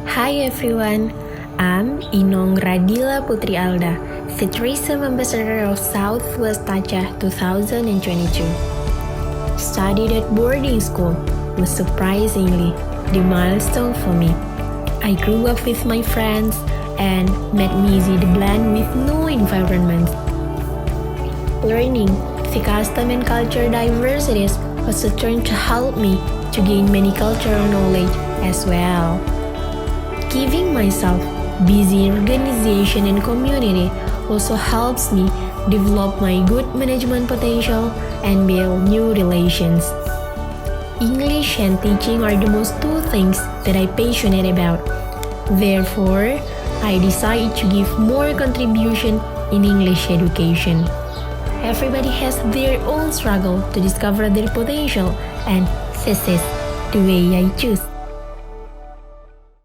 Hi everyone, I'm Inong Radila Putri Alda, the Tourism Ambassador of Southwest Aceh 2022. Studied at boarding school was surprisingly the milestone for me. I grew up with my friends and made me easy to blend with new environments. Learning the custom and culture diversities was a turn to help me to gain many cultural knowledge as well. Giving myself busy organization and community also helps me develop my good management potential and build new relations. English and teaching are the most two things that I'm passionate about. Therefore, I decided to give more contribution in English education. Everybody has their own struggle to discover their potential, and this is the way I choose.